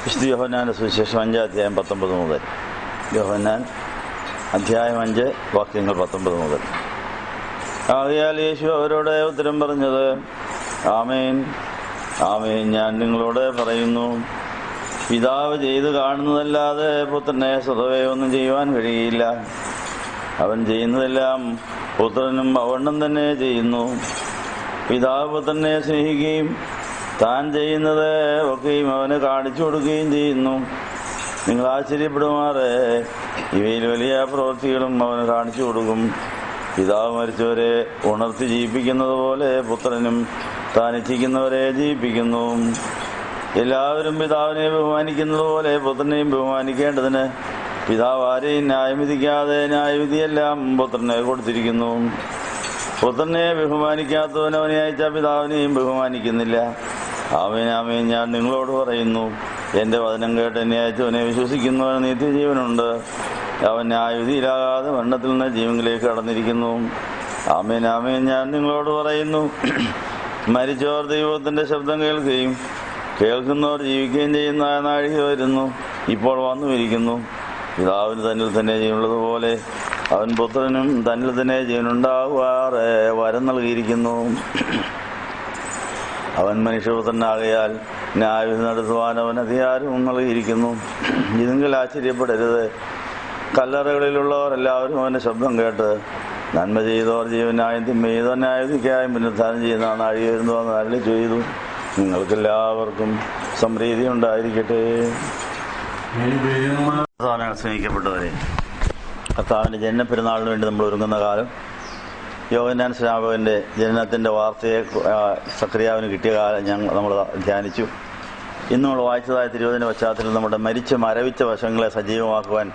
വിശുദ്ധ യോഹന്നാന്റെ സുവിശേഷം 5 അധ്യായം 19 മുതൽ. യോഹന്നാൻ അധ്യായം 5 വാക്യങ്ങൾ 19 മുതൽ. ആകയാൽ യേശു അവരോട് ഉത്തരം പറഞ്ഞത്, ആമേൻ ആമേൻ ഞാൻ നിങ്ങളോട് പറയുന്നു, പിതാവ് ചെയ്തു കാണുന്നതല്ലാതെ പുത്രനെ സ്വതവേ ഒന്നും ചെയ്യുവാൻ കഴിയില്ല. അവൻ ചെയ്യുന്നതെല്ലാം പുത്രനും അവണ്ണം തന്നെ ചെയ്യുന്നു. പിതാവ് പുത്രനെ സ്നേഹിക്കുകയും താൻ ചെയ്യുന്നത് ഒക്കെയും അവന് കാണിച്ചു കൊടുക്കുകയും ചെയ്യുന്നു. നിങ്ങൾ ആശ്ചര്യപ്പെടുമാറ് ഇവയിൽ വലിയ പ്രവൃത്തികളും അവന് കാണിച്ചു കൊടുക്കും. പിതാവ് മരിച്ചവരെ ഉണർത്തി ജീവിപ്പിക്കുന്നത് പോലെ പുത്രനും താൻ ഇച്ഛിക്കുന്നവരെ ജീവിപ്പിക്കുന്നു. എല്ലാവരും പിതാവിനെ ബഹുമാനിക്കുന്നത് പോലെ പുത്രനെയും ബഹുമാനിക്കേണ്ടതിന് പിതാവ് ആരെയും ന്യായം വിധിക്കാതെ ന്യായവിധിയെല്ലാം പുത്രനെ കൊടുത്തിരിക്കുന്നു. പുത്രനെ ബഹുമാനിക്കാത്തവൻ അവനെ അയച്ച പിതാവിനെയും ബഹുമാനിക്കുന്നില്ല. ആമേൻ ആമേൻ ഞാൻ നിങ്ങളോട് പറയുന്നു, എന്റെ വചനം കേട്ട് എന്നെ അയച്ചവനെ വിശ്വസിക്കുന്നവന് നിത്യജീവനുണ്ട്. അവൻ ന്യായവിധിയിലാകാതെ മരണത്തിൽ നിന്ന് ജീവനിലേക്ക് കടന്നിരിക്കുന്നു. ആമേൻ ആമേൻ ഞാൻ നിങ്ങളോട് പറയുന്നു, മരിച്ചവർ ദൈവത്തിന്റെ ശബ്ദം കേൾക്കുകയും കേൾക്കുന്നവർ ജീവിക്കുകയും ചെയ്യുന്ന നാഴിക വരുന്നു, ഇപ്പോൾ വന്നുമിരിക്കുന്നു. പിതാവിന് തന്നിൽ തന്നെ ജീവനുള്ളതുപോലെ അവൻ പുത്രനും തന്നിൽ തന്നെ ജീവനുണ്ടാകുവാറെ വരം നൽകിയിരിക്കുന്നു. അവൻ മനുഷ്യപുത്രനാകയാൽ ന്യായവിധി നടത്തുവാൻ അവൻ അധികാരവും നൽകിയിരിക്കുന്നു. ഇതെങ്കിൽ ആശ്ചര്യപ്പെടരുത്. കല്ലറകളിലുള്ളവർ എല്ലാവരും അവന്റെ ശബ്ദം കേട്ട് നന്മ ചെയ്തവർ ജീവനായും തിന്മ ചെയ്തവർ ന്യായവിധിക്കായും പുനരുത്ഥാനം ചെയ്യുന്ന നാഴിക വരുന്നു എന്ന് അരുളി ചെയ്തു. നിങ്ങൾക്കെല്ലാവർക്കും സമൃദ്ധി ഉണ്ടായിരിക്കട്ടെ. സ്നേഹിക്കപ്പെട്ടവരെ, കർത്താവിന്റെ ജനനപ്പെരുന്നാളിന് വേണ്ടി നമ്മൾ ഒരുങ്ങുന്ന കാലം, യോഹന്നാൻ സ്നാപകന്റെ ജനനത്തിന്റെ വാർത്തയെ സക്കറിയാവിന് കിട്ടിയ കാലം നമ്മൾ ധ്യാനിച്ചു. ഇന്ന് നമ്മൾ വായിച്ചതായ തിരുവചന പശ്ചാത്തലത്തിൽ നമ്മുടെ മരവിച്ച വശങ്ങളെ സജീവമാക്കുവാൻ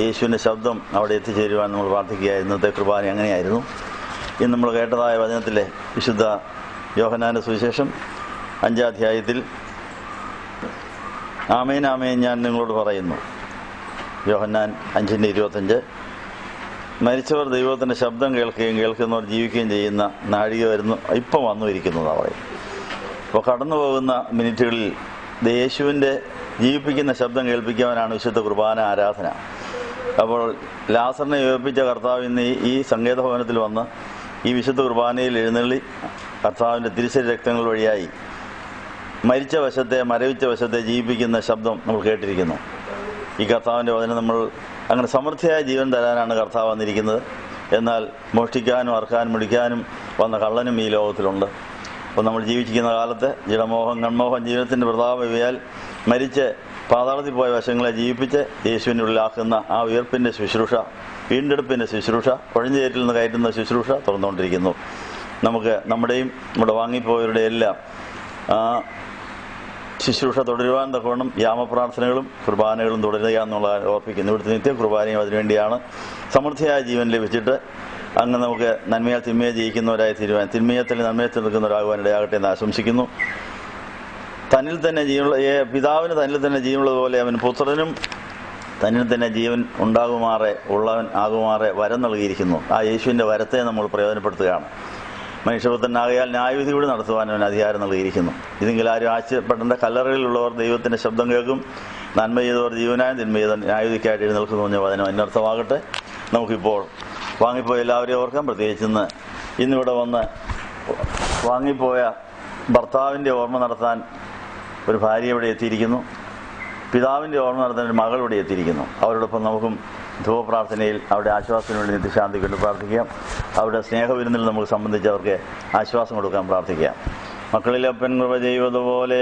യേശുവിന്റെ ശബ്ദം അവിടെ എത്തിച്ചേരുവാൻ നമ്മൾ പ്രാർത്ഥിക്കുക. ഇന്നത്തെ കുർബാന അങ്ങനെയായിരുന്നു. ഇന്ന് നമ്മൾ കേട്ടതായ വചനത്തിലെ വിശുദ്ധ യോഹന്നാന്റെ സുവിശേഷം 5 അധ്യായത്തിൽ ആമേൻ ആമേൻ ഞാൻ നിങ്ങളോട് പറയുന്നു, യോഹന്നാൻ 5:25, മരിച്ചവർ ദൈവത്തിന്റെ ശബ്ദം കേൾക്കുകയും കേൾക്കുന്നവർ ജീവിക്കുകയും ചെയ്യുന്ന നാഴിക ഇപ്പം വന്നുമിരിക്കുന്നതാണ് പറയും. അപ്പോൾ കടന്നു പോകുന്ന മിനിറ്റുകളിൽ യേശുവിൻ്റെ ജീവിപ്പിക്കുന്ന ശബ്ദം കേൾപ്പിക്കുവാനാണ് വിശുദ്ധ കുർബാന ആരാധന. അപ്പോൾ ലാസറിനെ ഉയർപ്പിച്ച കർത്താവ് ഇന്ന് ഈ സങ്കേത ഭവനത്തിൽ വന്ന് ഈ വിശുദ്ധ കുർബാനയിൽ എഴുന്നള്ളി കർത്താവിൻ്റെ തിരുശരീര രക്തങ്ങൾ വഴിയായി മരവിച്ച വശത്തെ ജീവിപ്പിക്കുന്ന ശബ്ദം നമ്മൾ കേട്ടിരിക്കുന്നു. ഈ കർത്താവിൻ്റെ വചനം നമ്മൾ അങ്ങനെ സമൃദ്ധിയായ ജീവൻ തരാനാണ് കർത്താവ് വന്നിരിക്കുന്നത്. എന്നാൽ മോഷ്ടിക്കാനും അറക്കാനും മുടിക്കാനും വന്ന കള്ളനും ഈ ലോകത്തിലുണ്ട്. അപ്പോൾ നമ്മൾ ജീവിച്ചിരിക്കുന്ന കാലത്ത് ജഡമോഹം കൺമോഹം ജീവിതത്തിൻ്റെ പ്രതാപം ഇവയാൽ മരിച്ച് പാതാളത്തിൽ പോയ വശങ്ങളെ ജീവിപ്പിച്ച് യേശുവിൻ്റെ ഉള്ളിലാക്കുന്ന ആ ഉയർപ്പിൻ്റെ ശുശ്രൂഷ, വീണ്ടെടുപ്പിൻ്റെ ശുശ്രൂഷ, കൊഴിഞ്ഞേറ്റിൽ നിന്ന് കയറ്റുന്ന ശുശ്രൂഷ തുറന്നുകൊണ്ടിരിക്കുന്നു. നമുക്ക് നമ്മുടെയും നമ്മുടെ വാങ്ങിപ്പോയവരുടെ എല്ലാം ശുശ്രൂഷ തുടരുവാൻ തക്കവണ്ണം യാമപ്രാർത്ഥനകളും കുർബാനകളും തുടരുക എന്നുള്ള ഓർപ്പിക്കുന്നു. ഇവിടുത്തെ നിത്യ കുർബാനയും അതിനുവേണ്ടിയാണ്. സമൃദ്ധിയായ ജീവൻ ലഭിച്ചിട്ട് അങ്ങ് നമുക്ക് നന്മയാൽ തിന്മയെ ജയിക്കുന്നവരായി തീരുവാൻ, തിന്മയത്തിൽ നന്മയെ തീർക്കുന്നവരാകുവാൻ ഇടയാകട്ടെ എന്ന് ആശംസിക്കുന്നു. തന്നിൽ തന്നെ പിതാവിന് തന്നിൽ തന്നെ ജീവനുള്ളതുപോലെ അവൻ പുത്രനും തന്നിൽ തന്നെ ജീവൻ ഉള്ളവൻ ആകുമാറെ വരം നൽകിയിരിക്കുന്നു. ആ യേശുവിൻ്റെ വരത്തെ നമ്മൾ പ്രയോജനപ്പെടുത്തുകയാണ്. മനുഷ്യപുത്രനാകയാൽ ന്യായവിധി കൂടി നടത്തുവാൻ അവൻ അധികാരം നൽകിയിരിക്കുന്നു. ഇതെങ്കിൽ ആരും ആശ്ചര്യപ്പെടേണ്ട. കല്ലറകളിലുള്ളവർ ദൈവത്തിന്റെ ശബ്ദം കേൾക്കും, നന്മ ചെയ്തവർ ജീവനായും തിന്മ ചെയ്തവർ ന്യായവിധിക്കായിട്ട് എഴുന്നേൽക്കുന്നു പറഞ്ഞ വചനം അന്വർത്ഥമാകട്ടെ. നമുക്കിപ്പോൾ വാങ്ങിപ്പോയ എല്ലാവരെയും ഓർക്കാം. പ്രത്യേകിച്ച് ഇന്നിവിടെ വന്ന് വാങ്ങിപ്പോയ ഭർത്താവിൻ്റെ ഓർമ്മ നടത്താൻ ഒരു ഭാര്യ ഇവിടെ എത്തിയിരിക്കുന്നു. പിതാവിൻ്റെ ഓർമ്മ നടത്താൻ ഒരു മകൾ ഇവിടെ എത്തിയിരിക്കുന്നു. അവരോടൊപ്പം നമുക്കും ധൂപപ്രാർത്ഥനയിൽ അവിടെ ആശ്വാസത്തിന് വേണ്ടി നിത്യശാന്തിക്ക് വേണ്ടി പ്രാർത്ഥിക്കാം. അവരുടെ സ്നേഹവിരുന്നിൽ നമുക്ക് സംബന്ധിച്ച് അവർക്ക് ആശ്വാസം കൊടുക്കാൻ പ്രാർത്ഥിക്കാം. മക്കളിലപ്പൻ കൃപ ചെയ്തതുപോലെ